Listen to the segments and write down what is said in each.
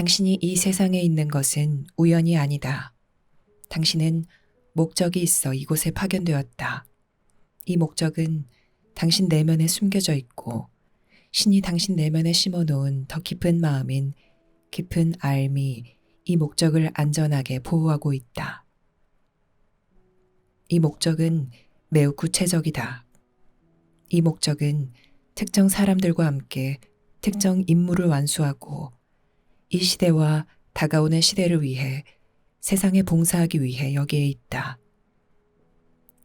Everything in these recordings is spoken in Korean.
당신이 이 세상에 있는 것은 우연이 아니다. 당신은 목적이 있어 이곳에 파견되었다. 이 목적은 당신 내면에 숨겨져 있고 신이 당신 내면에 심어놓은 더 깊은 마음인 깊은 알미 이 목적을 안전하게 보호하고 있다. 이 목적은 매우 구체적이다. 이 목적은 특정 사람들과 함께 특정 임무를 완수하고 이 시대와 다가오는 시대를 위해 세상에 봉사하기 위해 여기에 있다.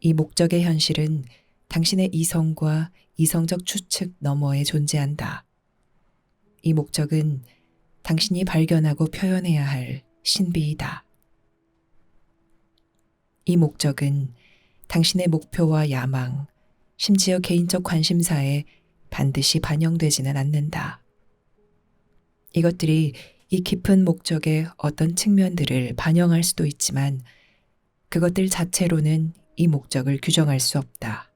이 목적의 현실은 당신의 이성과 이성적 추측 너머에 존재한다. 이 목적은 당신이 발견하고 표현해야 할 신비이다. 이 목적은 당신의 목표와 야망, 심지어 개인적 관심사에 반드시 반영되지는 않는다. 이것들이 이 깊은 목적의 어떤 측면들을 반영할 수도 있지만 그것들 자체로는 이 목적을 규정할 수 없다.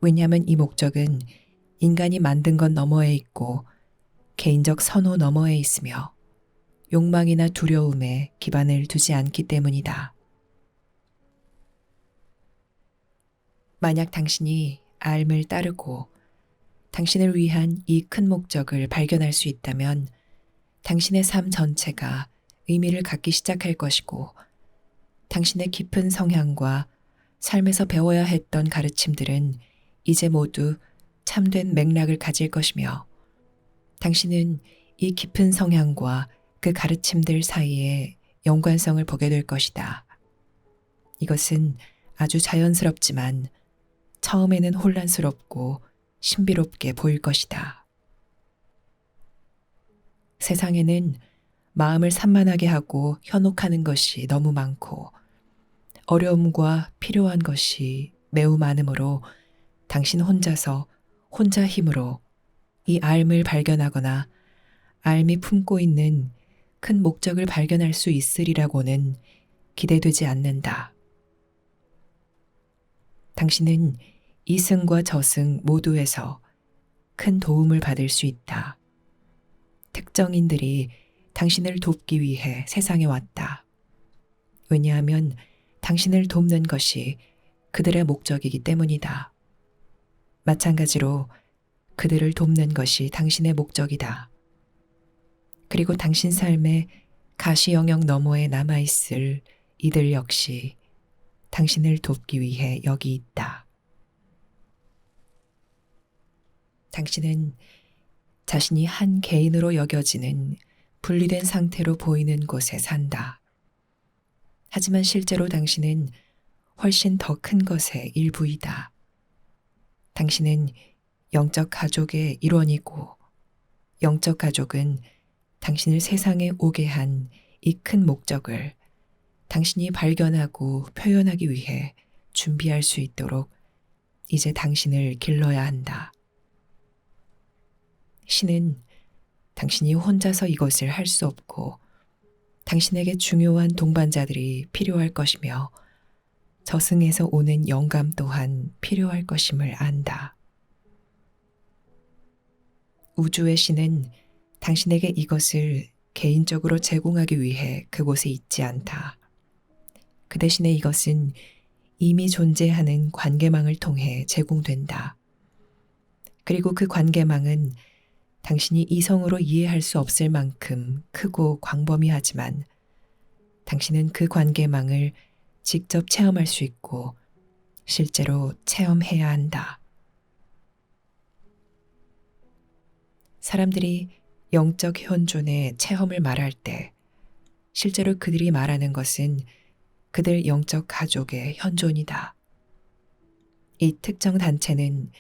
왜냐하면 이 목적은 인간이 만든 것 너머에 있고 개인적 선호 너머에 있으며 욕망이나 두려움에 기반을 두지 않기 때문이다. 만약 당신이 알을 따르고 당신을 위한 이 큰 목적을 발견할 수 있다면 당신의 삶 전체가 의미를 갖기 시작할 것이고 당신의 깊은 성향과 삶에서 배워야 했던 가르침들은 이제 모두 참된 맥락을 가질 것이며 당신은 이 깊은 성향과 그 가르침들 사이에 연관성을 보게 될 것이다. 이것은 아주 자연스럽지만 처음에는 혼란스럽고 신비롭게 보일 것이다. 세상에는 마음을 산만하게 하고 현혹하는 것이 너무 많고 어려움과 필요한 것이 매우 많으므로 당신 혼자서 혼자 힘으로 이 알을 발견하거나 알이 품고 있는 큰 목적을 발견할 수 있으리라고는 기대되지 않는다. 당신은 이승과 저승 모두에서 큰 도움을 받을 수 있다. 특정인들이 당신을 돕기 위해 세상에 왔다. 왜냐하면 당신을 돕는 것이 그들의 목적이기 때문이다. 마찬가지로 그들을 돕는 것이 당신의 목적이다. 그리고 당신 삶의 가시 영역 너머에 남아있을 이들 역시 당신을 돕기 위해 여기 있다. 당신은 자신이 한 개인으로 여겨지는 분리된 상태로 보이는 곳에 산다. 하지만 실제로 당신은 훨씬 더 큰 것의 일부이다. 당신은 영적 가족의 일원이고 영적 가족은 당신을 세상에 오게 한 이 큰 목적을 당신이 발견하고 표현하기 위해 준비할 수 있도록 이제 당신을 길러야 한다. 신은 당신이 혼자서 이것을 할 수 없고 당신에게 중요한 동반자들이 필요할 것이며 저승에서 오는 영감 또한 필요할 것임을 안다. 우주의 신은 당신에게 이것을 개인적으로 제공하기 위해 그곳에 있지 않다. 그 대신에 이것은 이미 존재하는 관계망을 통해 제공된다. 그리고 그 관계망은 당신이 이성으로 이해할 수 없을 만큼 크고 광범위하지만 당신은 그 관계망을 직접 체험할 수 있고 실제로 체험해야 한다. 사람들이 영적 현존의 체험을 말할 때 실제로 그들이 말하는 것은 그들 영적 가족의 현존이다. 이 특정 단체는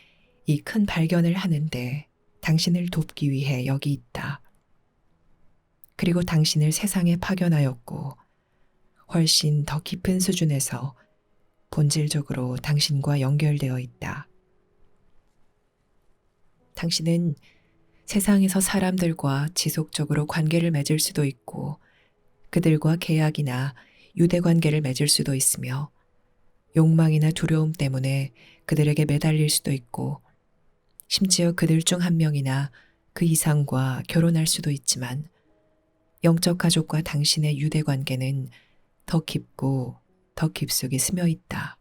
이 큰 발견을 하는데 당신을 돕기 위해 여기 있다. 그리고 당신을 세상에 파견하였고 훨씬 더 깊은 수준에서 본질적으로 당신과 연결되어 있다. 당신은 세상에서 사람들과 지속적으로 관계를 맺을 수도 있고 그들과 계약이나 유대 관계를 맺을 수도 있으며 욕망이나 두려움 때문에 그들에게 매달릴 수도 있고 심지어 그들 중 한 명이나 그 이상과 결혼할 수도 있지만 영적 가족과 당신의 유대 관계는 더 깊고 더 깊숙이 스며 있다.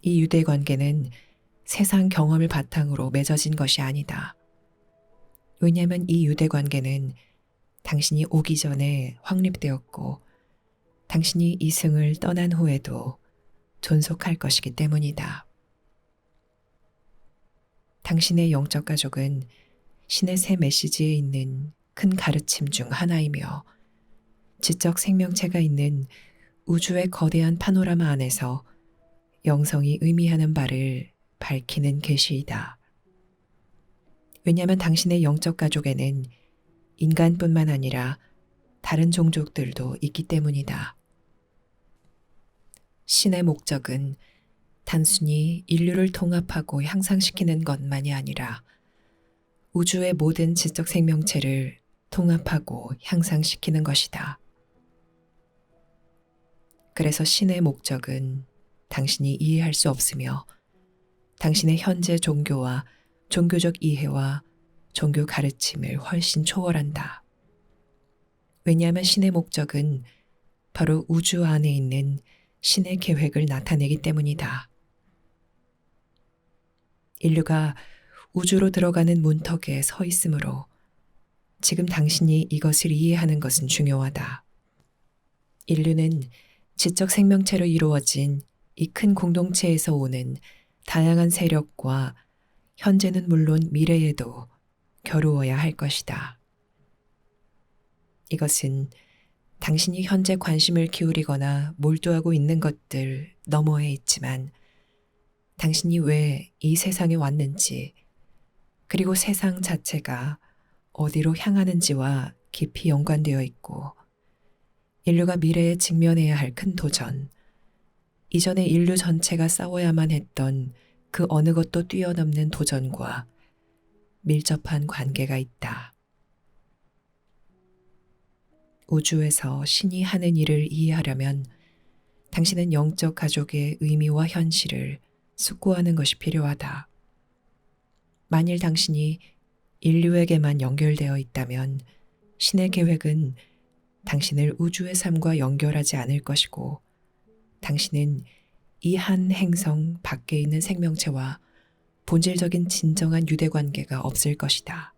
이 유대 관계는 세상 경험을 바탕으로 맺어진 것이 아니다. 왜냐하면 이 유대 관계는 당신이 오기 전에 확립되었고 당신이 이승을 떠난 후에도 존속할 것이기 때문이다. 당신의 영적 가족은 신의 새 메시지에 있는 큰 가르침 중 하나이며 지적 생명체가 있는 우주의 거대한 파노라마 안에서 영성이 의미하는 바를 밝히는 계시이다. 왜냐하면 당신의 영적 가족에는 인간뿐만 아니라 다른 종족들도 있기 때문이다. 신의 목적은 단순히 인류를 통합하고 향상시키는 것만이 아니라 우주의 모든 지적 생명체를 통합하고 향상시키는 것이다. 그래서 신의 목적은 당신이 이해할 수 없으며 당신의 현재 종교와 종교적 이해와 종교 가르침을 훨씬 초월한다. 왜냐하면 신의 목적은 바로 우주 안에 있는 신의 계획을 나타내기 때문이다. 인류가 우주로 들어가는 문턱에 서 있으므로 지금 당신이 이것을 이해하는 것은 중요하다. 인류는 지적 생명체로 이루어진 이 큰 공동체에서 오는 다양한 세력과 현재는 물론 미래에도 겨루어야 할 것이다. 이것은 당신이 현재 관심을 기울이거나 몰두하고 있는 것들 너머에 있지만 당신이 왜 이 세상에 왔는지 그리고 세상 자체가 어디로 향하는지와 깊이 연관되어 있고 인류가 미래에 직면해야 할 큰 도전, 이전에 인류 전체가 싸워야만 했던 그 어느 것도 뛰어넘는 도전과 밀접한 관계가 있다. 우주에서 신이 하는 일을 이해하려면 당신은 영적 가족의 의미와 현실을 숙고하는 것이 필요하다. 만일 당신이 인류에게만 연결되어 있다면 신의 계획은 당신을 우주의 삶과 연결하지 않을 것이고 당신은 이 한 행성 밖에 있는 생명체와 본질적인 진정한 유대 관계가 없을 것이다.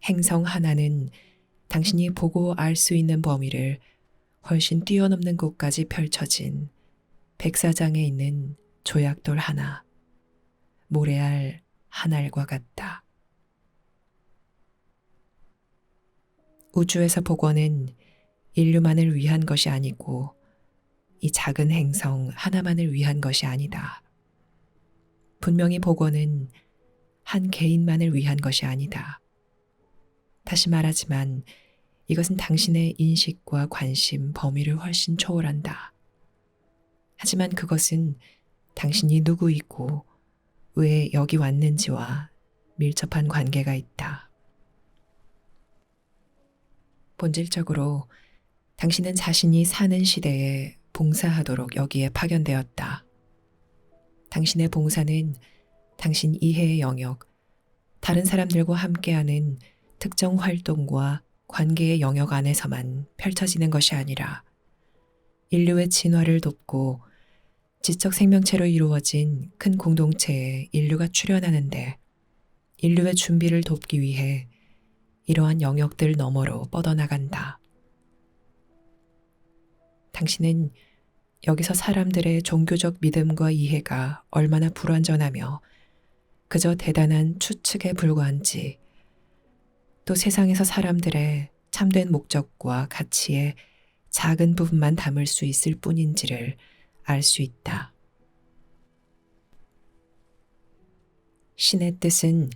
행성 하나는 당신이 보고 알 수 있는 범위를 훨씬 뛰어넘는 곳까지 펼쳐진 백사장에 있는 조약돌 하나, 모래알 한 알과 같다. 우주에서 복원은 인류만을 위한 것이 아니고 이 작은 행성 하나만을 위한 것이 아니다. 분명히 복원은 한 개인만을 위한 것이 아니다. 다시 말하지만 이것은 당신의 인식과 관심 범위를 훨씬 초월한다. 하지만 그것은 당신이 누구이고 왜 여기 왔는지와 밀접한 관계가 있다. 본질적으로 당신은 자신이 사는 시대에 봉사하도록 여기에 파견되었다. 당신의 봉사는 당신 이해의 영역, 다른 사람들과 함께하는 특정 활동과 관계의 영역 안에서만 펼쳐지는 것이 아니라 인류의 진화를 돕고 지적 생명체로 이루어진 큰 공동체에 인류가 출현하는데 인류의 준비를 돕기 위해 이러한 영역들 너머로 뻗어나간다. 당신은 여기서 사람들의 종교적 믿음과 이해가 얼마나 불완전하며 그저 대단한 추측에 불과한지, 또 세상에서 사람들의 참된 목적과 가치의 작은 부분만 담을 수 있을 뿐인지를 알 수 있다. 신의 뜻은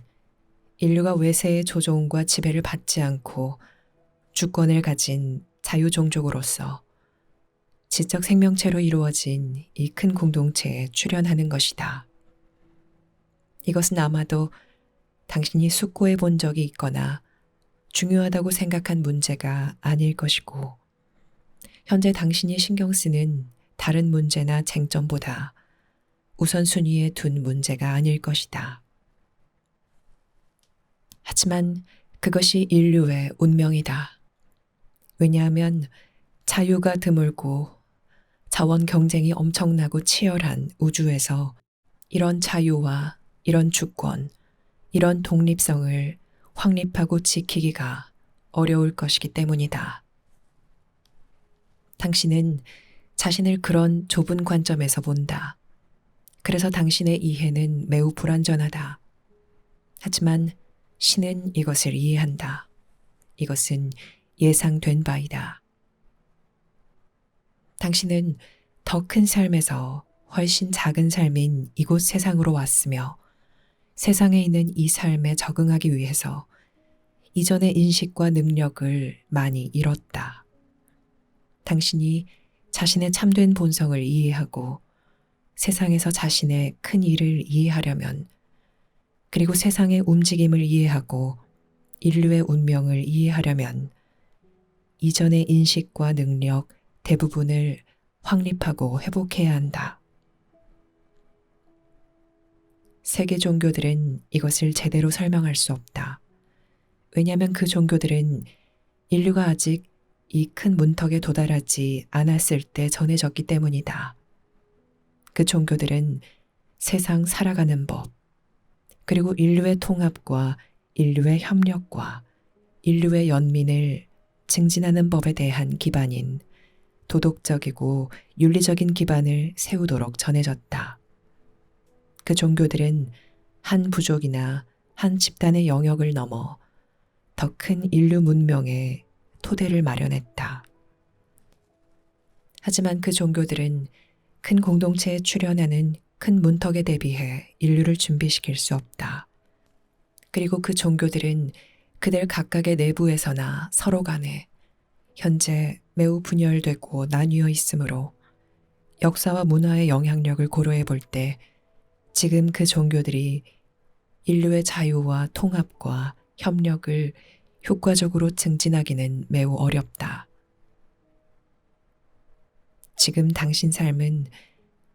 인류가 외세의 조종과 지배를 받지 않고 주권을 가진 자유종족으로서 지적 생명체로 이루어진 이 큰 공동체에 출현하는 것이다. 이것은 아마도 당신이 숙고해 본 적이 있거나 중요하다고 생각한 문제가 아닐 것이고 현재 당신이 신경 쓰는 다른 문제나 쟁점보다 우선순위에 둔 문제가 아닐 것이다. 하지만 그것이 인류의 운명이다. 왜냐하면 자유가 드물고 자원 경쟁이 엄청나고 치열한 우주에서 이런 자유와 이런 주권, 이런 독립성을 확립하고 지키기가 어려울 것이기 때문이다. 당신은 자신을 그런 좁은 관점에서 본다. 그래서 당신의 이해는 매우 불완전하다. 하지만 신은 이것을 이해한다. 이것은 예상된 바이다. 당신은 더 큰 삶에서 훨씬 작은 삶인 이곳 세상으로 왔으며 세상에 있는 이 삶에 적응하기 위해서 이전의 인식과 능력을 많이 잃었다. 당신이 자신의 참된 본성을 이해하고 세상에서 자신의 큰 일을 이해하려면, 그리고 세상의 움직임을 이해하고 인류의 운명을 이해하려면 이전의 인식과 능력 대부분을 확립하고 회복해야 한다. 세계 종교들은 이것을 제대로 설명할 수 없다. 왜냐하면 그 종교들은 인류가 아직 이 큰 문턱에 도달하지 않았을 때 전해졌기 때문이다. 그 종교들은 세상 살아가는 법, 그리고 인류의 통합과 인류의 협력과 인류의 연민을 증진하는 법에 대한 기반인 도덕적이고 윤리적인 기반을 세우도록 전해졌다. 그 종교들은 한 부족이나 한 집단의 영역을 넘어 더 큰 인류 문명의 토대를 마련했다. 하지만 그 종교들은 큰 공동체에 출현하는 큰 문턱에 대비해 인류를 준비시킬 수 없다. 그리고 그 종교들은 그들 각각의 내부에서나 서로 간에 현재 매우 분열되고 나뉘어 있으므로 역사와 문화의 영향력을 고려해 볼 때 지금 그 종교들이 인류의 자유와 통합과 협력을 효과적으로 증진하기는 매우 어렵다. 지금 당신 삶은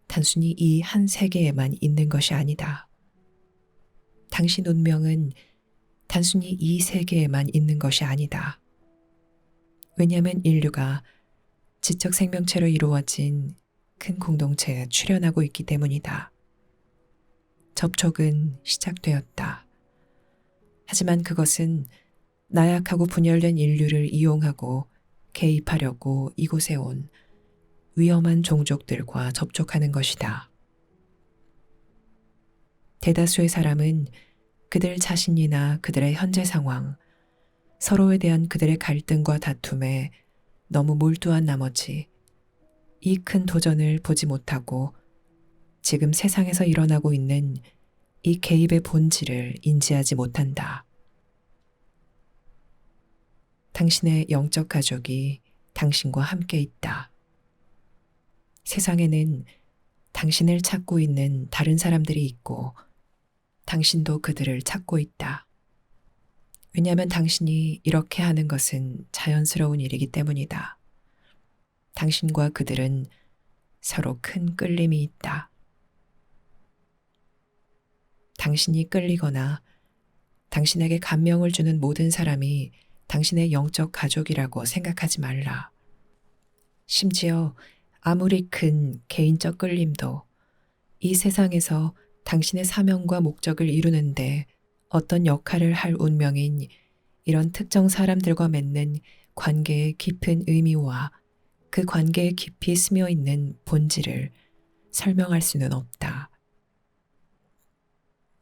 단순히 이 한 세계에만 있는 것이 아니다. 당신 운명은 단순히 이 세계에만 있는 것이 아니다. 왜냐하면 인류가 지적 생명체로 이루어진 큰 공동체에 출현하고 있기 때문이다. 접촉은 시작되었다. 하지만 그것은 나약하고 분열된 인류를 이용하고 개입하려고 이곳에 온 위험한 종족들과 접촉하는 것이다. 대다수의 사람은 그들 자신이나 그들의 현재 상황, 서로에 대한 그들의 갈등과 다툼에 너무 몰두한 나머지 이 큰 도전을 보지 못하고 지금 세상에서 일어나고 있는 이 개입의 본질을 인지하지 못한다. 당신의 영적 가족이 당신과 함께 있다. 세상에는 당신을 찾고 있는 다른 사람들이 있고 당신도 그들을 찾고 있다. 왜냐하면 당신이 이렇게 하는 것은 자연스러운 일이기 때문이다. 당신과 그들은 서로 큰 끌림이 있다. 당신이 끌리거나 당신에게 감명을 주는 모든 사람이 당신의 영적 가족이라고 생각하지 말라. 심지어 아무리 큰 개인적 끌림도 이 세상에서 당신의 사명과 목적을 이루는데 어떤 역할을 할 운명인 이런 특정 사람들과 맺는 관계의 깊은 의미와 그 관계에 깊이 스며 있는 본질을 설명할 수는 없다.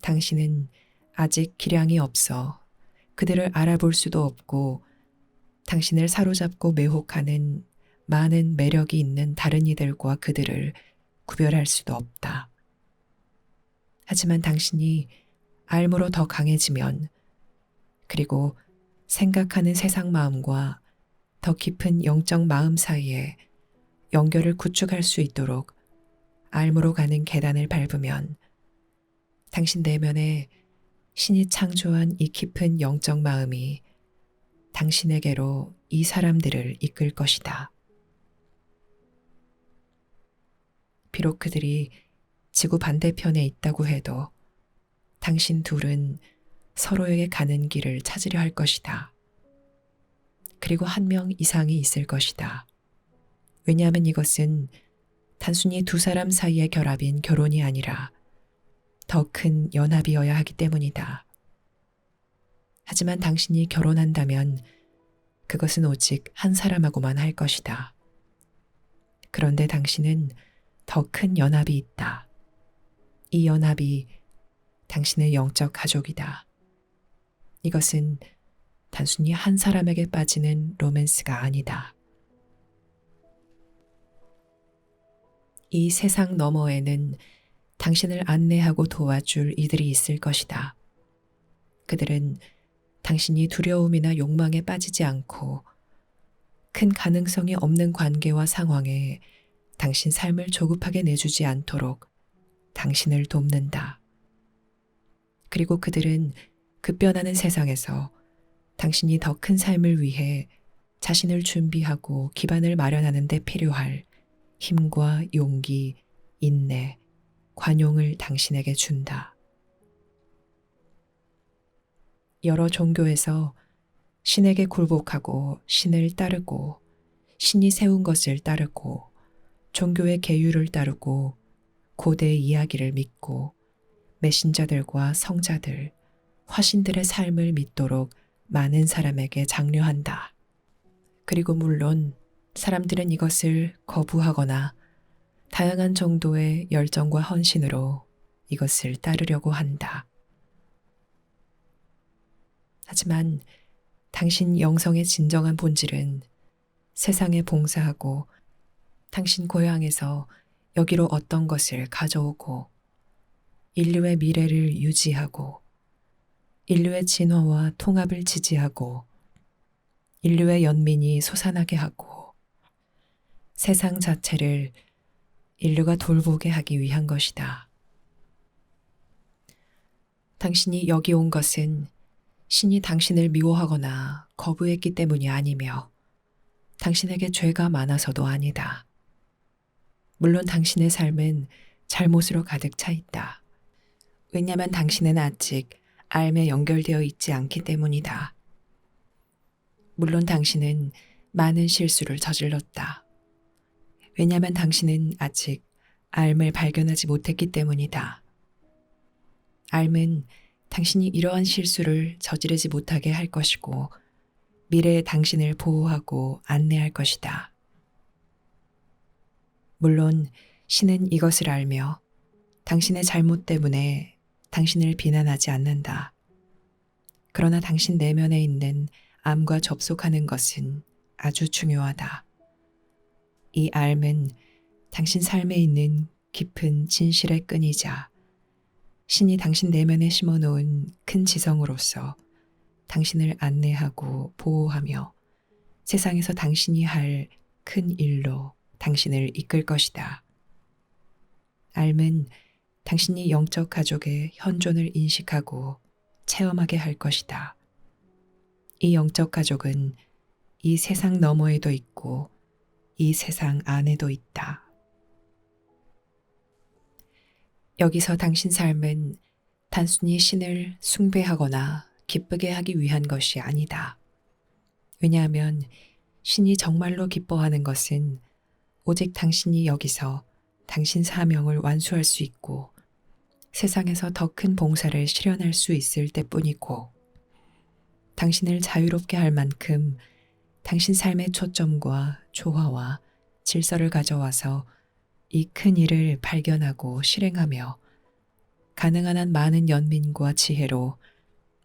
당신은 아직 기량이 없어 그들을 알아볼 수도 없고 당신을 사로잡고 매혹하는 많은 매력이 있는 다른 이들과 그들을 구별할 수도 없다. 하지만 당신이 알므로 더 강해지면, 그리고 생각하는 세상 마음과 더 깊은 영적 마음 사이에 연결을 구축할 수 있도록 알므로 가는 계단을 밟으면 당신 내면에 신이 창조한 이 깊은 영적 마음이 당신에게로 이 사람들을 이끌 것이다. 비록 그들이 지구 반대편에 있다고 해도 당신 둘은 서로에게 가는 길을 찾으려 할 것이다. 그리고 한 명 이상이 있을 것이다. 왜냐하면 이것은 단순히 두 사람 사이의 결합인 결혼이 아니라 더 큰 연합이어야 하기 때문이다. 하지만 당신이 결혼한다면 그것은 오직 한 사람하고만 할 것이다. 그런데 당신은 더 큰 연합이 있다. 이 연합이 당신의 영적 가족이다. 이것은 단순히 한 사람에게 빠지는 로맨스가 아니다. 이 세상 너머에는 당신을 안내하고 도와줄 이들이 있을 것이다. 그들은 당신이 두려움이나 욕망에 빠지지 않고 큰 가능성이 없는 관계와 상황에 당신 삶을 조급하게 내주지 않도록 당신을 돕는다. 그리고 그들은 급변하는 세상에서 당신이 더 큰 삶을 위해 자신을 준비하고 기반을 마련하는 데 필요할 힘과 용기, 인내, 관용을 당신에게 준다. 여러 종교에서 신에게 굴복하고 신을 따르고 신이 세운 것을 따르고 종교의 계율을 따르고 고대의 이야기를 믿고 메신저들과 성자들, 화신들의 삶을 믿도록 많은 사람에게 장려한다. 그리고 물론 사람들은 이것을 거부하거나 다양한 정도의 열정과 헌신으로 이것을 따르려고 한다. 하지만 당신 영성의 진정한 본질은 세상에 봉사하고 당신 고향에서 여기로 어떤 것을 가져오고 인류의 미래를 유지하고 인류의 진화와 통합을 지지하고 인류의 연민이 솟아나게 하고 세상 자체를 인류가 돌보게 하기 위한 것이다. 당신이 여기 온 것은 신이 당신을 미워하거나 거부했기 때문이 아니며 당신에게 죄가 많아서도 아니다. 물론 당신의 삶은 잘못으로 가득 차 있다. 왜냐하면 당신은 아직 삶에 연결되어 있지 않기 때문이다. 물론 당신은 많은 실수를 저질렀다. 왜냐하면 당신은 아직 삶을 발견하지 못했기 때문이다. 삶은 당신이 이러한 실수를 저지르지 못하게 할 것이고 미래의 당신을 보호하고 안내할 것이다. 물론 신은 이것을 알며 당신의 잘못 때문에 당신을 비난하지 않는다. 그러나 당신 내면에 있는 암과 접속하는 것은 아주 중요하다. 이 삶은 당신 삶에 있는 깊은 진실의 끈이자 신이 당신 내면에 심어놓은 큰 지성으로서 당신을 안내하고 보호하며 세상에서 당신이 할 큰 일로 당신을 이끌 것이다. 삶은 당신이 영적 가족의 현존을 인식하고 체험하게 할 것이다. 이 영적 가족은 이 세상 너머에도 있고 이 세상 안에도 있다. 여기서 당신 삶은 단순히 신을 숭배하거나 기쁘게 하기 위한 것이 아니다. 왜냐하면 신이 정말로 기뻐하는 것은 오직 당신이 여기서 당신 사명을 완수할 수 있고 세상에서 더 큰 봉사를 실현할 수 있을 때뿐이고 당신을 자유롭게 할 만큼 당신 삶의 초점과 조화와 질서를 가져와서 이 큰 일을 발견하고 실행하며 가능한 한 많은 연민과 지혜로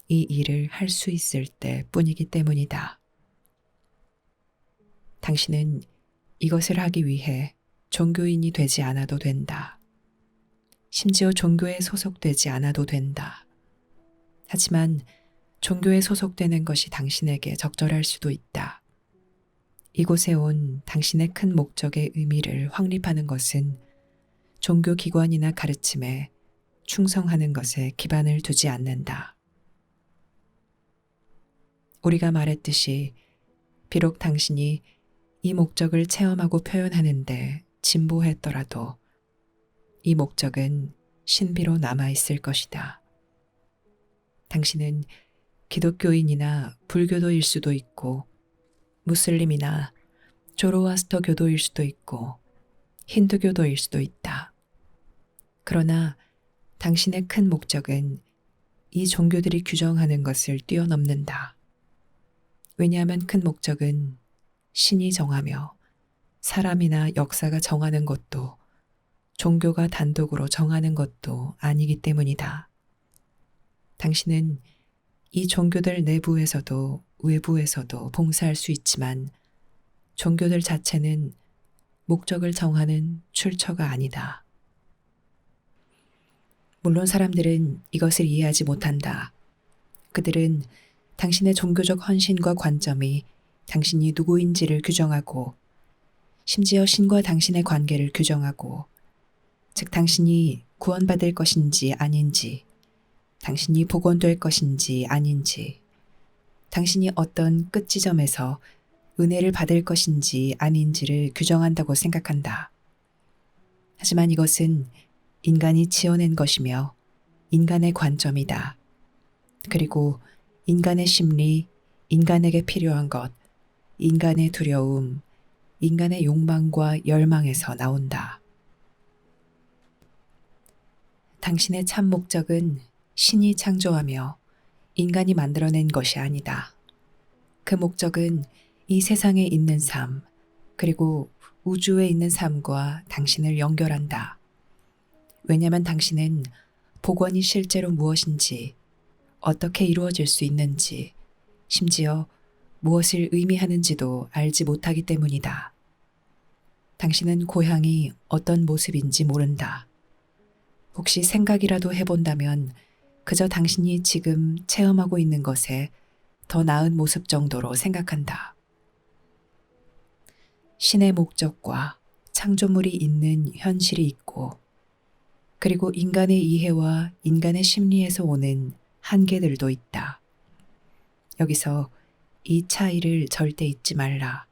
이 일을 할 수 있을 때뿐이기 때문이다. 당신은 이것을 하기 위해 종교인이 되지 않아도 된다. 심지어 종교에 소속되지 않아도 된다. 하지만 종교에 소속되는 것이 당신에게 적절할 수도 있다. 이곳에 온 당신의 큰 목적의 의미를 확립하는 것은 종교 기관이나 가르침에 충성하는 것에 기반을 두지 않는다. 우리가 말했듯이 비록 당신이 이 목적을 체험하고 표현하는데 진보했더라도 이 목적은 신비로 남아있을 것이다. 당신은 기독교인이나 불교도일 수도 있고, 무슬림이나 조로아스터 교도일 수도 있고, 힌두교도일 수도 있다. 그러나 당신의 큰 목적은 이 종교들이 규정하는 것을 뛰어넘는다. 왜냐하면 큰 목적은 신이 정하며 사람이나 역사가 정하는 것도 종교가 단독으로 정하는 것도 아니기 때문이다. 당신은 이 종교들 내부에서도 외부에서도 봉사할 수 있지만 종교들 자체는 목적을 정하는 출처가 아니다. 물론 사람들은 이것을 이해하지 못한다. 그들은 당신의 종교적 헌신과 관점이 당신이 누구인지를 규정하고 심지어 신과 당신의 관계를 규정하고 즉 당신이 구원받을 것인지 아닌지 당신이 복원될 것인지 아닌지 당신이 어떤 끝지점에서 은혜를 받을 것인지 아닌지를 규정한다고 생각한다. 하지만 이것은 인간이 지어낸 것이며 인간의 관점이다. 그리고 인간의 심리, 인간에게 필요한 것, 인간의 두려움, 인간의 욕망과 열망에서 나온다. 당신의 참 목적은 신이 창조하며 인간이 만들어낸 것이 아니다. 그 목적은 이 세상에 있는 삶, 그리고 우주에 있는 삶과 당신을 연결한다. 왜냐하면 당신은 복원이 실제로 무엇인지, 어떻게 이루어질 수 있는지, 심지어 무엇을 의미하는지도 알지 못하기 때문이다. 당신은 고향이 어떤 모습인지 모른다. 혹시 생각이라도 해본다면 그저 당신이 지금 체험하고 있는 것에 더 나은 모습 정도로 생각한다. 신의 목적과 창조물이 있는 현실이 있고 그리고 인간의 이해와 인간의 심리에서 오는 한계들도 있다. 여기서 이 차이를 절대 잊지 말라.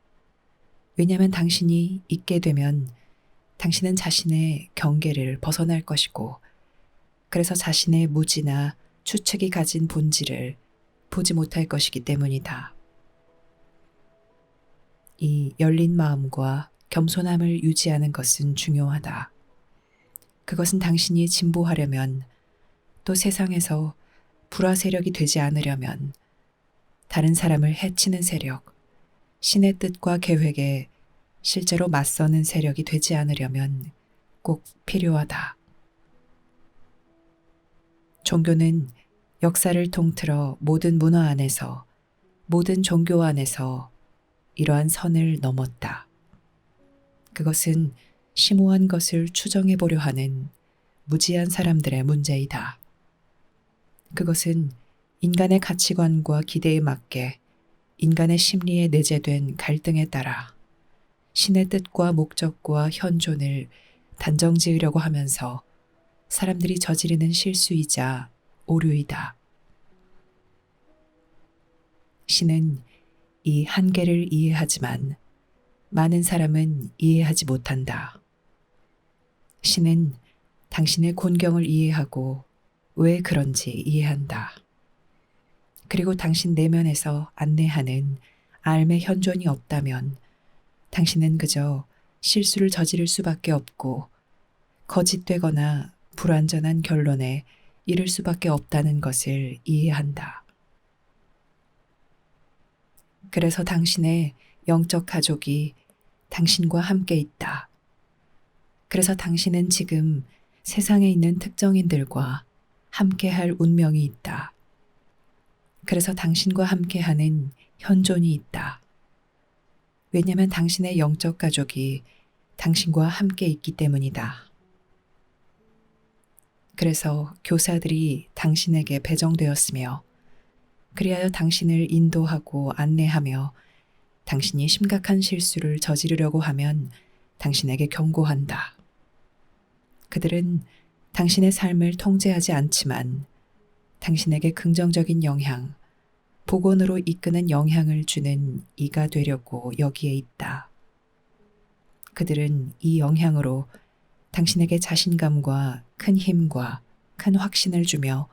왜냐하면 당신이 잊게 되면 당신은 자신의 경계를 벗어날 것이고 그래서 자신의 무지나 추측이 가진 본질을 보지 못할 것이기 때문이다. 이 열린 마음과 겸손함을 유지하는 것은 중요하다. 그것은 당신이 진보하려면 또 세상에서 불화 세력이 되지 않으려면 다른 사람을 해치는 세력, 신의 뜻과 계획에 실제로 맞서는 세력이 되지 않으려면 꼭 필요하다. 종교는 역사를 통틀어 모든 문화 안에서, 모든 종교 안에서 이러한 선을 넘었다. 그것은 심오한 것을 추정해 보려 하는 무지한 사람들의 문제이다. 그것은 인간의 가치관과 기대에 맞게 인간의 심리에 내재된 갈등에 따라 신의 뜻과 목적과 현존을 단정 지으려고 하면서 사람들이 저지르는 실수이자 오류이다. 신은 이 한계를 이해하지만 많은 사람은 이해하지 못한다. 신은 당신의 곤경을 이해하고 왜 그런지 이해한다. 그리고 당신 내면에서 안내하는 삶의 현존이 없다면 당신은 그저 실수를 저지를 수밖에 없고 거짓되거나 불완전한 결론에 이를 수밖에 없다는 것을 이해한다. 그래서 당신의 영적 가족이 당신과 함께 있다. 그래서 당신은 지금 세상에 있는 특정인들과 함께할 운명이 있다. 그래서 당신과 함께하는 현존이 있다. 왜냐하면 당신의 영적 가족이 당신과 함께 있기 때문이다. 그래서 교사들이 당신에게 배정되었으며 그리하여 당신을 인도하고 안내하며 당신이 심각한 실수를 저지르려고 하면 당신에게 경고한다. 그들은 당신의 삶을 통제하지 않지만 당신에게 긍정적인 영향, 복원으로 이끄는 영향을 주는 이가 되려고 여기에 있다. 그들은 이 영향으로 당신에게 자신감과 큰 힘과 큰 확신을 주며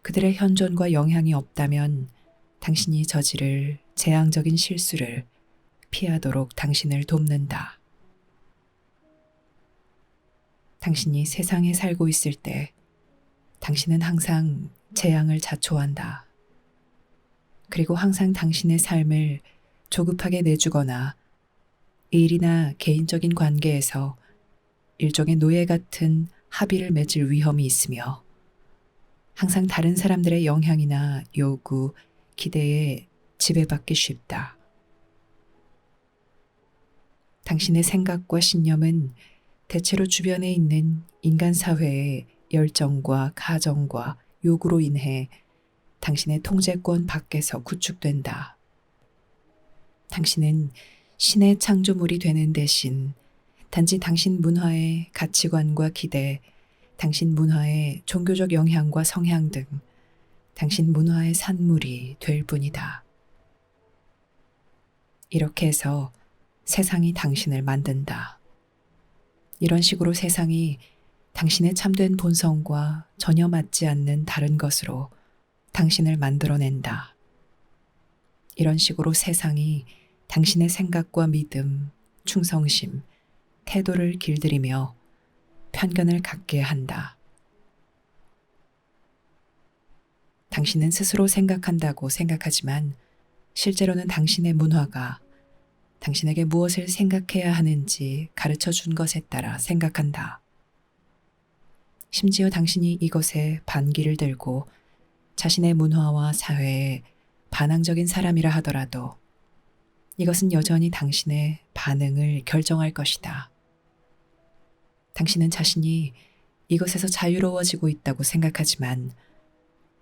그들의 현존과 영향이 없다면 당신이 저지를 재앙적인 실수를 피하도록 당신을 돕는다. 당신이 세상에 살고 있을 때 당신은 항상 재앙을 자초한다. 그리고 항상 당신의 삶을 조급하게 내주거나 일이나 개인적인 관계에서 일종의 노예 같은 합의를 맺을 위험이 있으며 항상 다른 사람들의 영향이나 요구, 기대에 지배받기 쉽다. 당신의 생각과 신념은 대체로 주변에 있는 인간 사회의 열정과 가정과 요구로 인해 당신의 통제권 밖에서 구축된다. 당신은 신의 창조물이 되는 대신 단지 당신 문화의 가치관과 기대, 당신 문화의 종교적 영향과 성향 등 당신 문화의 산물이 될 뿐이다. 이렇게 해서 세상이 당신을 만든다. 이런 식으로 세상이 당신의 참된 본성과 전혀 맞지 않는 다른 것으로 당신을 만들어낸다. 이런 식으로 세상이 당신의 생각과 믿음, 충성심, 태도를 길들이며 편견을 갖게 한다. 당신은 스스로 생각한다고 생각하지만 실제로는 당신의 문화가 당신에게 무엇을 생각해야 하는지 가르쳐 준 것에 따라 생각한다. 심지어 당신이 이것에 반기를 들고 자신의 문화와 사회에 반항적인 사람이라 하더라도 이것은 여전히 당신의 반응을 결정할 것이다. 당신은 자신이 이것에서 자유로워지고 있다고 생각하지만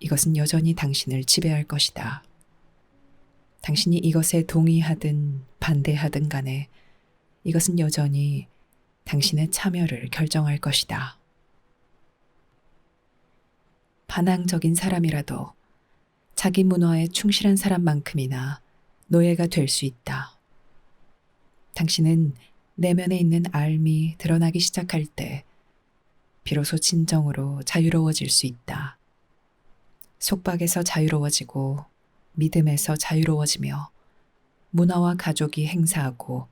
이것은 여전히 당신을 지배할 것이다. 당신이 이것에 동의하든 반대하든 간에 이것은 여전히 당신의 참여를 결정할 것이다. 반항적인 사람이라도 자기 문화에 충실한 사람만큼이나 노예가 될 수 있다. 당신은 내면에 있는 알미 드러나기 시작할 때 비로소 진정으로 자유로워질 수 있다. 속박에서 자유로워지고 믿음에서 자유로워지며 문화와 가족이 행사하고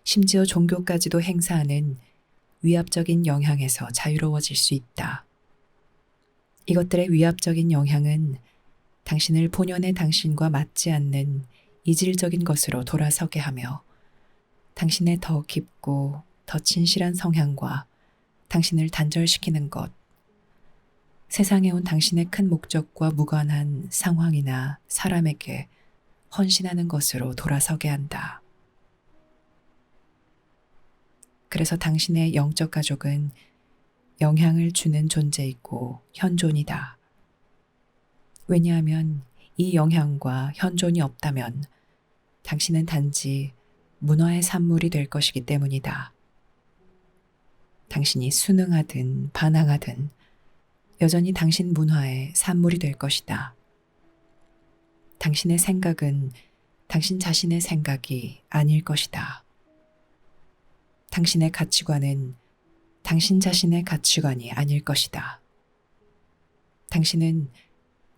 심지어 종교까지도 행사하는 위압적인 영향에서 자유로워질 수 있다. 이것들의 위압적인 영향은 당신을 본연의 당신과 맞지 않는 이질적인 것으로 돌아서게 하며 당신의 더 깊고 더 진실한 성향과 당신을 단절시키는 것, 세상에 온 당신의 큰 목적과 무관한 상황이나 사람에게 헌신하는 것으로 돌아서게 한다. 그래서 당신의 영적 가족은 영향을 주는 존재이고 현존이다. 왜냐하면 이 영향과 현존이 없다면 당신은 단지 문화의 산물이 될 것이기 때문이다. 당신이 순응하든 반항하든 여전히 당신 문화의 산물이 될 것이다. 당신의 생각은 당신 자신의 생각이 아닐 것이다. 당신의 가치관은 당신 자신의 가치관이 아닐 것이다. 당신은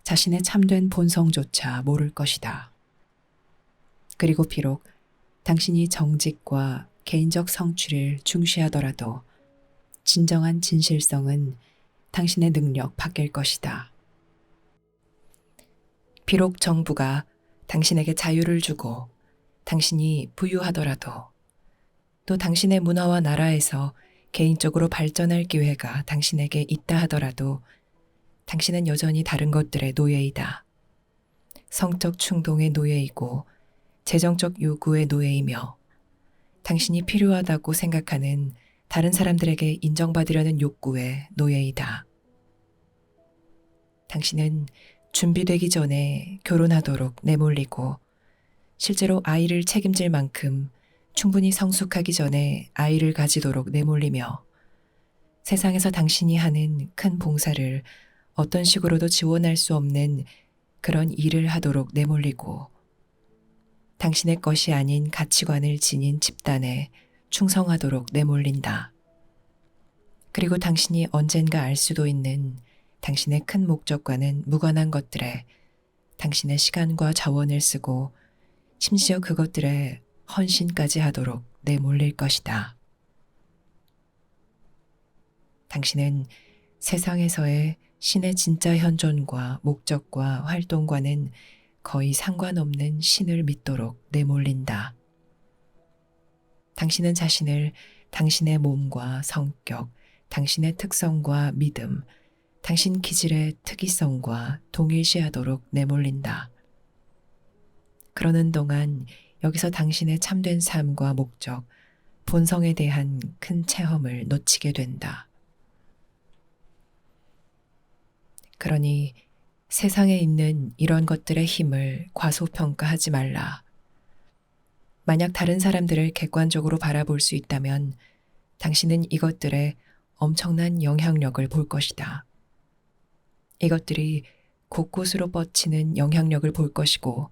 자신의 참된 본성조차 모를 것이다. 그리고 비록 당신이 정직과 개인적 성취를 중시하더라도 진정한 진실성은 당신의 능력 밖일 것이다. 비록 정부가 당신에게 자유를 주고 당신이 부유하더라도 또 당신의 문화와 나라에서 개인적으로 발전할 기회가 당신에게 있다 하더라도 당신은 여전히 다른 것들의 노예이다. 성적 충동의 노예이고 재정적 요구의 노예이며 당신이 필요하다고 생각하는 다른 사람들에게 인정받으려는 욕구의 노예이다. 당신은 준비되기 전에 결혼하도록 내몰리고 실제로 아이를 책임질 만큼 충분히 성숙하기 전에 아이를 가지도록 내몰리며 세상에서 당신이 하는 큰 봉사를 어떤 식으로도 지원할 수 없는 그런 일을 하도록 내몰리고 당신의 것이 아닌 가치관을 지닌 집단에 충성하도록 내몰린다. 그리고 당신이 언젠가 알 수도 있는 당신의 큰 목적과는 무관한 것들에 당신의 시간과 자원을 쓰고 심지어 그것들에 헌신까지 하도록 내몰릴 것이다. 당신은 세상에서의 신의 진짜 현존과 목적과 활동과는 거의 상관없는 신을 믿도록 내몰린다. 당신은 자신을 당신의 몸과 성격, 당신의 특성과 믿음, 당신 기질의 특이성과 동일시하도록 내몰린다. 그러는 동안 여기서 당신의 참된 삶과 목적, 본성에 대한 큰 체험을 놓치게 된다. 그러니 세상에 있는 이런 것들의 힘을 과소평가하지 말라. 만약 다른 사람들을 객관적으로 바라볼 수 있다면 당신은 이것들의 엄청난 영향력을 볼 것이다. 이것들이 곳곳으로 뻗치는 영향력을 볼 것이고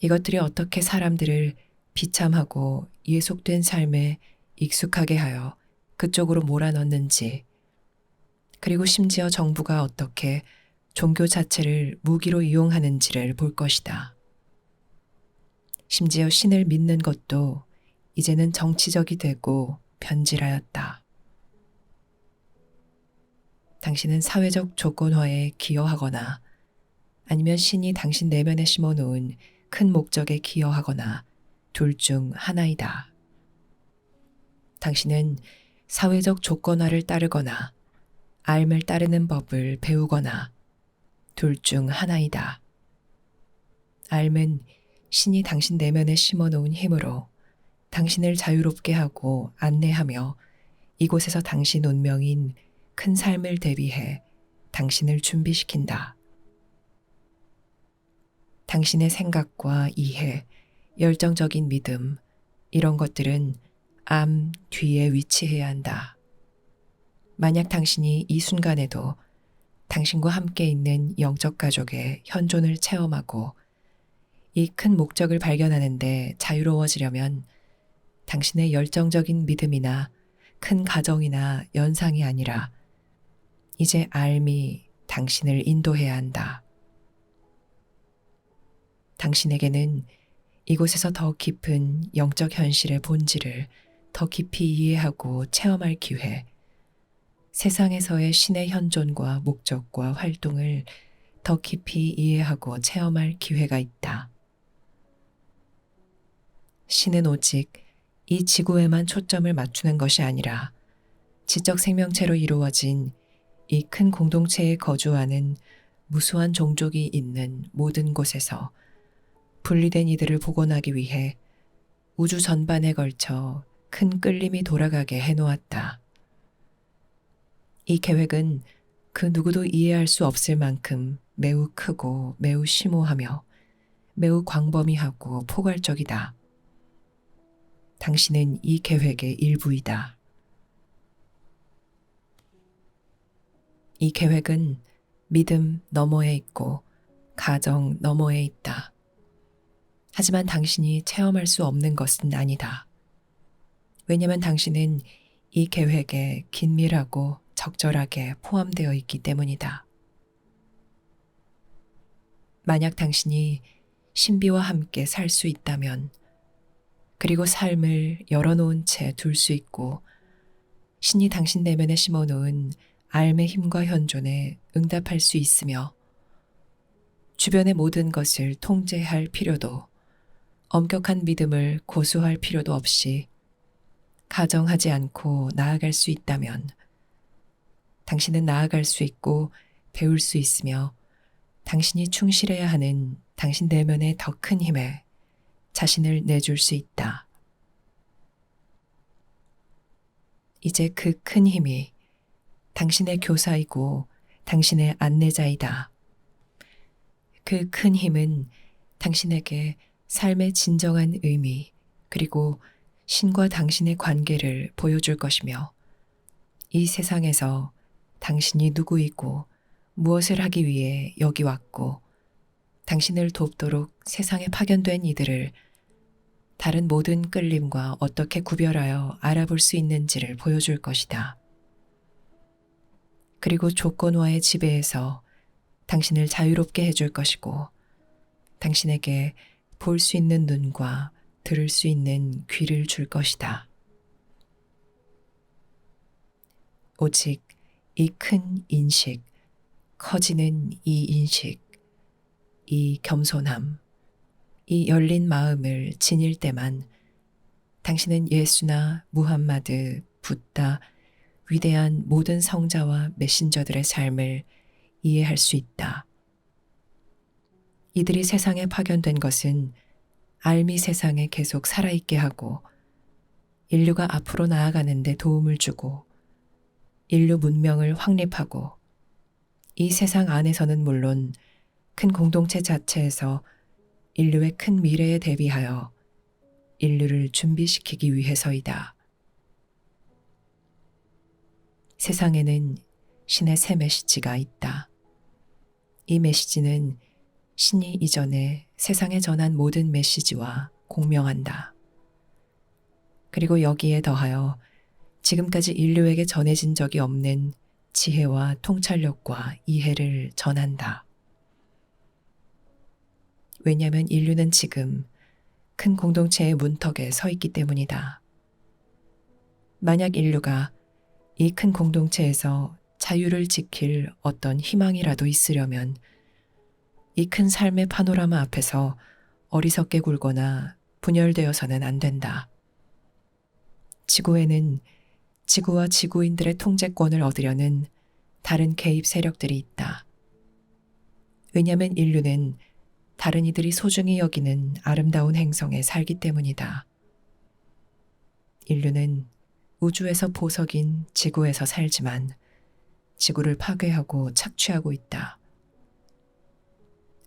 이것들이 어떻게 사람들을 비참하고 예속된 삶에 익숙하게 하여 그쪽으로 몰아넣는지, 그리고 심지어 정부가 어떻게 종교 자체를 무기로 이용하는지를 볼 것이다. 심지어 신을 믿는 것도 이제는 정치적이 되고 변질하였다. 당신은 사회적 조건화에 기여하거나 아니면 신이 당신 내면에 심어놓은 큰 목적에 기여하거나 둘 중 하나이다. 당신은 사회적 조건화를 따르거나 앓을 따르는 법을 배우거나 둘 중 하나이다. 앓은 신이 당신 내면에 심어놓은 힘으로 당신을 자유롭게 하고 안내하며 이곳에서 당신 운명인 큰 삶을 대비해 당신을 준비시킨다. 당신의 생각과 이해, 열정적인 믿음, 이런 것들은 암 뒤에 위치해야 한다. 만약 당신이 이 순간에도 당신과 함께 있는 영적 가족의 현존을 체험하고 이 큰 목적을 발견하는데 자유로워지려면 당신의 열정적인 믿음이나 큰 가정이나 연상이 아니라 이제 알미 당신을 인도해야 한다. 당신에게는 이곳에서 더 깊은 영적 현실의 본질을 더 깊이 이해하고 체험할 기회, 세상에서의 신의 현존과 목적과 활동을 더 깊이 이해하고 체험할 기회가 있다. 신은 오직 이 지구에만 초점을 맞추는 것이 아니라 지적 생명체로 이루어진 이 큰 공동체에 거주하는 무수한 종족이 있는 모든 곳에서 분리된 이들을 복원하기 위해 우주 전반에 걸쳐 큰 끌림이 돌아가게 해놓았다. 이 계획은 그 누구도 이해할 수 없을 만큼 매우 크고 매우 심오하며 매우 광범위하고 포괄적이다. 당신은 이 계획의 일부이다. 이 계획은 믿음 너머에 있고 가정 너머에 있다. 하지만 당신이 체험할 수 없는 것은 아니다. 왜냐하면 당신은 이 계획에 긴밀하고 적절하게 포함되어 있기 때문이다. 만약 당신이 신비와 함께 살 수 있다면, 그리고 삶을 열어놓은 채 둘 수 있고 신이 당신 내면에 심어놓은 알의 힘과 현존에 응답할 수 있으며 주변의 모든 것을 통제할 필요도 엄격한 믿음을 고수할 필요도 없이 가정하지 않고 나아갈 수 있다면 당신은 나아갈 수 있고 배울 수 있으며 당신이 충실해야 하는 당신 내면의 더 큰 힘에 자신을 내줄 수 있다. 이제 그 큰 힘이 당신의 교사이고 당신의 안내자이다. 그 큰 힘은 당신에게 삶의 진정한 의미 그리고 신과 당신의 관계를 보여줄 것이며 이 세상에서 당신이 누구이고 무엇을 하기 위해 여기 왔고 당신을 돕도록 세상에 파견된 이들을 다른 모든 끌림과 어떻게 구별하여 알아볼 수 있는지를 보여줄 것이다. 그리고 조건화의 지배에서 당신을 자유롭게 해줄 것이고 당신에게 볼 수 있는 눈과 들을 수 있는 귀를 줄 것이다. 오직 이 큰 인식, 커지는 이 인식, 이 겸손함, 이 열린 마음을 지닐 때만 당신은 예수나 무함마드, 붓다, 위대한 모든 성자와 메신저들의 삶을 이해할 수 있다. 이들이 세상에 파견된 것은 알미 세상에 계속 살아있게 하고 인류가 앞으로 나아가는 데 도움을 주고 인류 문명을 확립하고 이 세상 안에서는 물론 큰 공동체 자체에서 인류의 큰 미래에 대비하여 인류를 준비시키기 위해서이다. 세상에는 신의 새 메시지가 있다. 이 메시지는 신이 이전에 세상에 전한 모든 메시지와 공명한다. 그리고 여기에 더하여 지금까지 인류에게 전해진 적이 없는 지혜와 통찰력과 이해를 전한다. 왜냐하면 인류는 지금 큰 공동체의 문턱에 서 있기 때문이다. 만약 인류가 이 큰 공동체에서 자유를 지킬 어떤 희망이라도 있으려면 이 큰 삶의 파노라마 앞에서 어리석게 굴거나 분열되어서는 안 된다. 지구에는 지구와 지구인들의 통제권을 얻으려는 다른 개입 세력들이 있다. 왜냐하면 인류는 다른 이들이 소중히 여기는 아름다운 행성에 살기 때문이다. 인류는 우주에서 보석인 지구에서 살지만 지구를 파괴하고 착취하고 있다.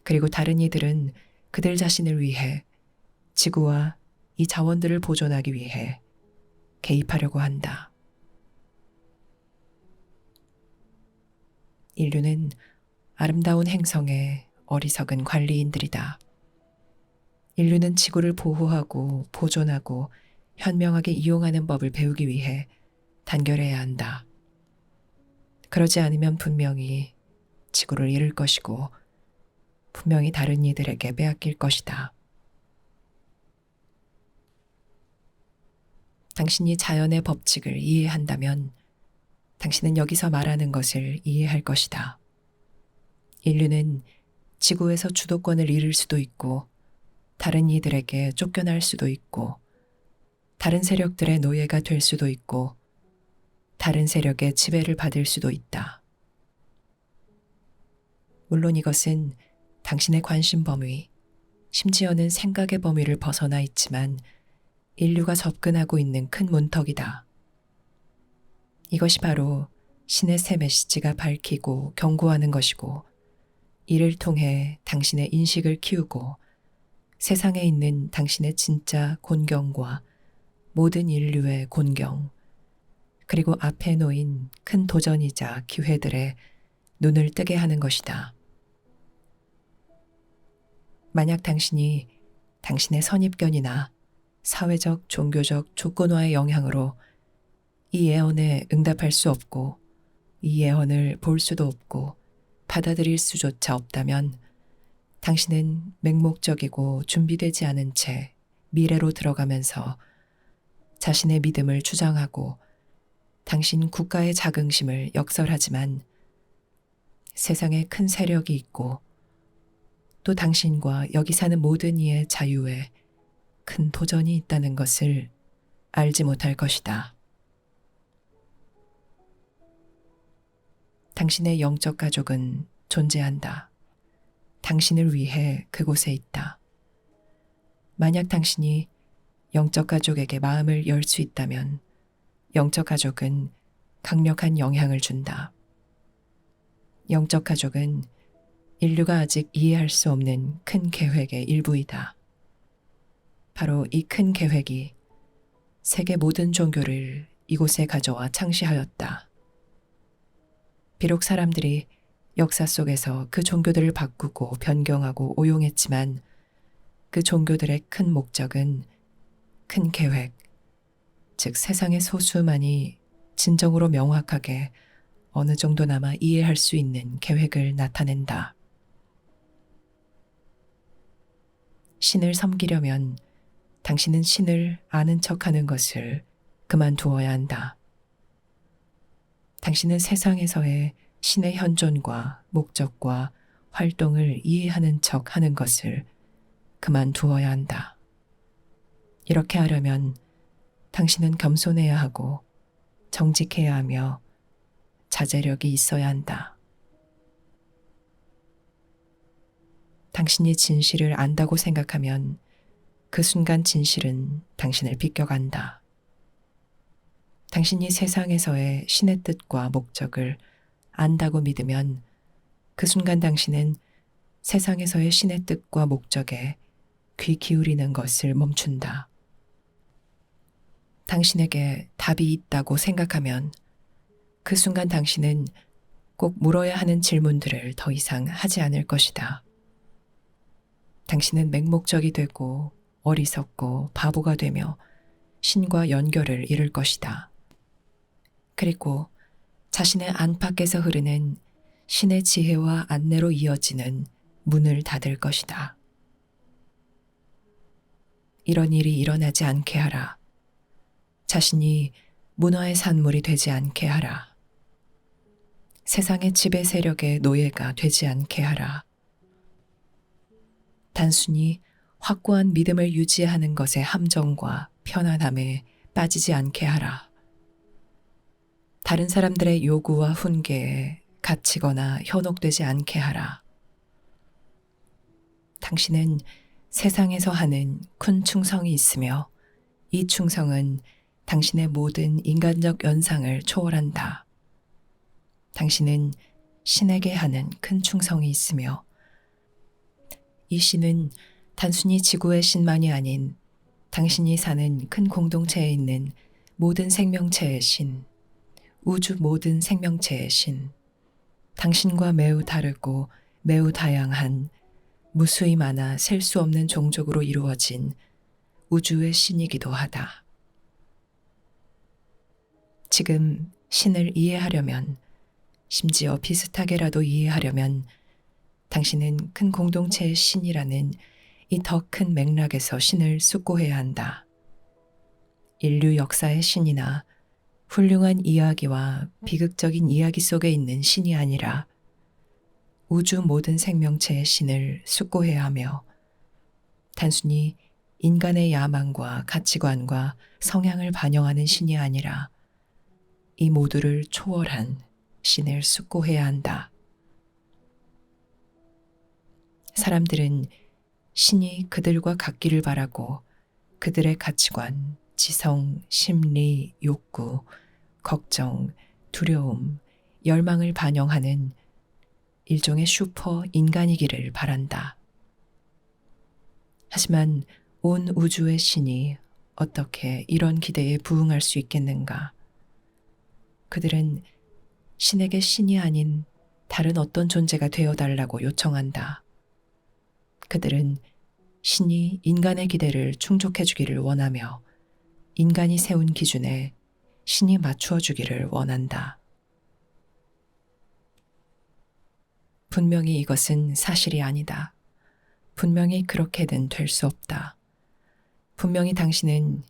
그리고 다른 이들은 그들 자신을 위해 지구와 이 자원들을 보존하기 위해 개입하려고 한다. 인류는 아름다운 행성의 어리석은 관리인들이다. 인류는 지구를 보호하고 보존하고 현명하게 이용하는 법을 배우기 위해 단결해야 한다. 그러지 않으면 분명히 지구를 잃을 것이고 분명히 다른 이들에게 빼앗길 것이다. 당신이 자연의 법칙을 이해한다면 당신은 여기서 말하는 것을 이해할 것이다. 인류는 지구에서 주도권을 잃을 수도 있고 다른 이들에게 쫓겨날 수도 있고 다른 세력들의 노예가 될 수도 있고 다른 세력의 지배를 받을 수도 있다. 물론 이것은 당신의 관심 범위, 심지어는 생각의 범위를 벗어나 있지만 인류가 접근하고 있는 큰 문턱이다. 이것이 바로 신의 새 메시지가 밝히고 경고하는 것이고 이를 통해 당신의 인식을 키우고 세상에 있는 당신의 진짜 곤경과 모든 인류의 곤경, 그리고 앞에 놓인 큰 도전이자 기회들에 눈을 뜨게 하는 것이다. 만약 당신이 당신의 선입견이나 사회적, 종교적 조건화의 영향으로 이 예언에 응답할 수 없고 이 예언을 볼 수도 없고 받아들일 수조차 없다면 당신은 맹목적이고 준비되지 않은 채 미래로 들어가면서 자신의 믿음을 주장하고 당신 국가의 자긍심을 역설하지만 세상에 큰 세력이 있고 또 당신과 여기 사는 모든 이의 자유에 큰 도전이 있다는 것을 알지 못할 것이다. 당신의 영적 가족은 존재한다. 당신을 위해 그곳에 있다. 만약 당신이 영적 가족에게 마음을 열 수 있다면 영적 가족은 강력한 영향을 준다. 영적 가족은 인류가 아직 이해할 수 없는 큰 계획의 일부이다. 바로 이 큰 계획이 세계 모든 종교를 이곳에 가져와 창시하였다. 비록 사람들이 역사 속에서 그 종교들을 바꾸고 변경하고 오용했지만 그 종교들의 큰 목적은 큰 계획, 즉 세상의 소수만이 진정으로 명확하게 어느 정도나마 이해할 수 있는 계획을 나타낸다. 신을 섬기려면 당신은 신을 아는 척하는 것을 그만두어야 한다. 당신은 세상에서의 신의 현존과 목적과 활동을 이해하는 척 하는 것을 그만두어야 한다. 이렇게 하려면 당신은 겸손해야 하고 정직해야 하며 자제력이 있어야 한다. 당신이 진실을 안다고 생각하면 그 순간 진실은 당신을 비껴간다. 당신이 세상에서의 신의 뜻과 목적을 안다고 믿으면 그 순간 당신은 세상에서의 신의 뜻과 목적에 귀 기울이는 것을 멈춘다. 당신에게 답이 있다고 생각하면 그 순간 당신은 꼭 물어야 하는 질문들을 더 이상 하지 않을 것이다. 당신은 맹목적이 되고 어리석고 바보가 되며 신과 연결을 잃을 것이다. 그리고 자신의 안팎에서 흐르는 신의 지혜와 안내로 이어지는 문을 닫을 것이다. 이런 일이 일어나지 않게 하라. 자신이 문화의 산물이 되지 않게 하라. 세상의 지배 세력의 노예가 되지 않게 하라. 단순히 확고한 믿음을 유지하는 것의 함정과 편안함에 빠지지 않게 하라. 다른 사람들의 요구와 훈계에 갇히거나 현혹되지 않게 하라. 당신은 세상에서 하는 큰 충성이 있으며 이 충성은 당신의 모든 인간적 연상을 초월한다. 당신은 신에게 하는 큰 충성이 있으며 이 신은 단순히 지구의 신만이 아닌 당신이 사는 큰 공동체에 있는 모든 생명체의 신, 우주 모든 생명체의 신, 당신과 매우 다르고 매우 다양한 무수히 많아 셀 수 없는 종족으로 이루어진 우주의 신이기도 하다. 지금 신을 이해하려면, 심지어 비슷하게라도 이해하려면 당신은 큰 공동체의 신이라는 이 더 큰 맥락에서 신을 숙고해야 한다. 인류 역사의 신이나 훌륭한 이야기와 비극적인 이야기 속에 있는 신이 아니라 우주 모든 생명체의 신을 숙고해야 하며 단순히 인간의 야망과 가치관과 성향을 반영하는 신이 아니라 이 모두를 초월한 신을 숙고해야 한다. 사람들은 신이 그들과 같기를 바라고 그들의 가치관, 지성, 심리, 욕구, 걱정, 두려움, 열망을 반영하는 일종의 슈퍼 인간이기를 바란다. 하지만 온 우주의 신이 어떻게 이런 기대에 부응할 수 있겠는가? 그들은 신에게 신이 아닌 다른 어떤 존재가 되어달라고 요청한다. 그들은 신이 인간의 기대를 충족해주기를 원하며 인간이 세운 기준에 신이 맞추어 주기를 원한다. 분명히 이것은 사실이 아니다. 분명히 그렇게는 될 수 없다. 분명히 당신은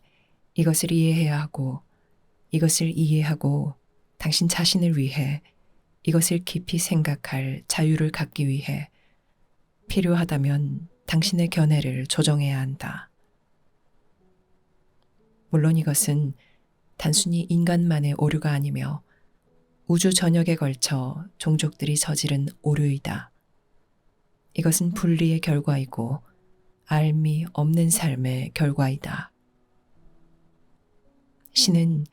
이것을 이해해야 하고 이것을 이해하고 당신 자신을 위해 이것을 깊이 생각할 자유를 갖기 위해 필요하다면 당신의 견해를 조정해야 한다. 물론 이것은 단순히 인간만의 오류가 아니며 우주 전역에 걸쳐 종족들이 저지른 오류이다. 이것은 분리의 결과이고 알미 없는 삶의 결과이다. 신은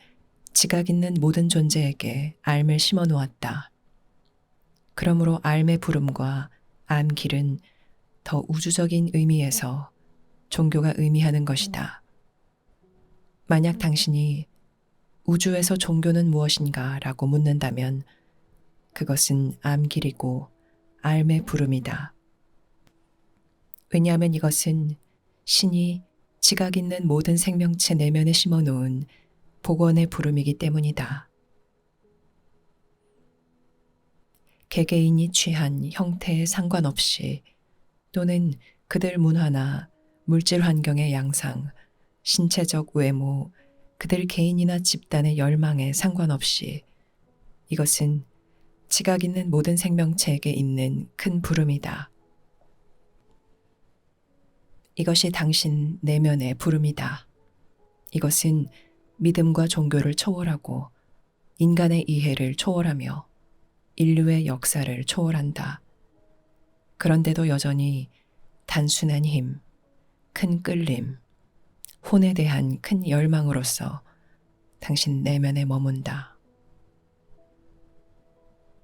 지각 있는 모든 존재에게 알을 심어 놓았다. 그러므로 알의 부름과 암길은 더 우주적인 의미에서 종교가 의미하는 것이다. 만약 당신이 우주에서 종교는 무엇인가 라고 묻는다면 그것은 암길이고 알의 부름이다. 왜냐하면 이것은 신이 지각 있는 모든 생명체 내면에 심어놓은 복원의 부름이기 때문이다. 개개인이 취한 형태에 상관없이 또는 그들 문화나 물질 환경의 양상, 신체적 외모, 그들 개인이나 집단의 열망에 상관없이 이것은 지각 있는 모든 생명체에게 있는 큰 부름이다. 이것이 당신 내면의 부름이다. 이것은 믿음과 종교를 초월하고 인간의 이해를 초월하며 인류의 역사를 초월한다. 그런데도 여전히 단순한 힘, 큰 끌림, 혼에 대한 큰 열망으로서 당신 내면에 머문다.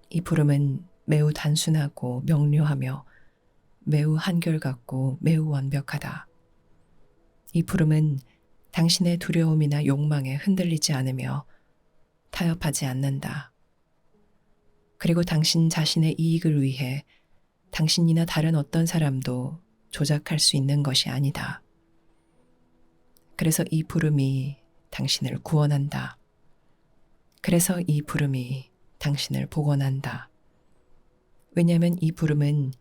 이 부름은 매우 단순하고 명료하며 매우 한결같고 매우 완벽하다. 이 부름은 당신의 두려움이나 욕망에 흔들리지 않으며 타협하지 않는다. 그리고 당신 자신의 이익을 위해 당신이나 다른 어떤 사람도 조작할 수 있는 것이 아니다. 그래서 이 부름이 당신을 구원한다. 그래서 이 부름이 당신을 복원한다. 왜냐하면 이 부름은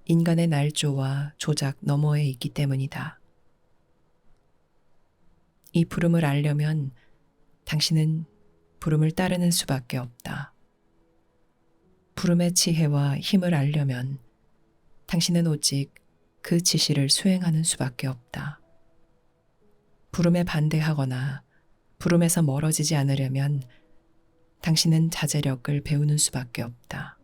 인간의 날조와 조작 너머에 있기 때문이다. 이 부름을 알려면 당신은 부름을 따르는 수밖에 없다. 부름의 지혜와 힘을 알려면 당신은 오직 그 지시를 수행하는 수밖에 없다. 부름에 반대하거나 부름에서 멀어지지 않으려면 당신은 자제력을 배우는 수밖에 없다.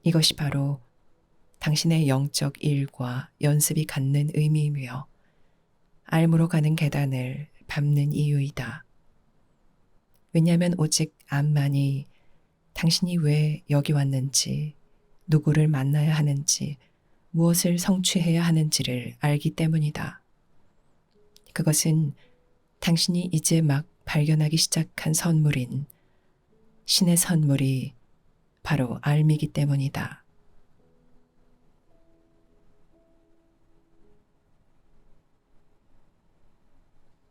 이것이 바로 당신의 영적 일과 연습이 갖는 의미이며 알무로 가는 계단을 밟는 이유이다. 왜냐하면 오직 암만이 당신이 왜 여기 왔는지, 누구를 만나야 하는지, 무엇을 성취해야 하는지를 알기 때문이다. 그것은 당신이 이제 막 발견하기 시작한 선물인 신의 선물이 바로 알미기 때문이다.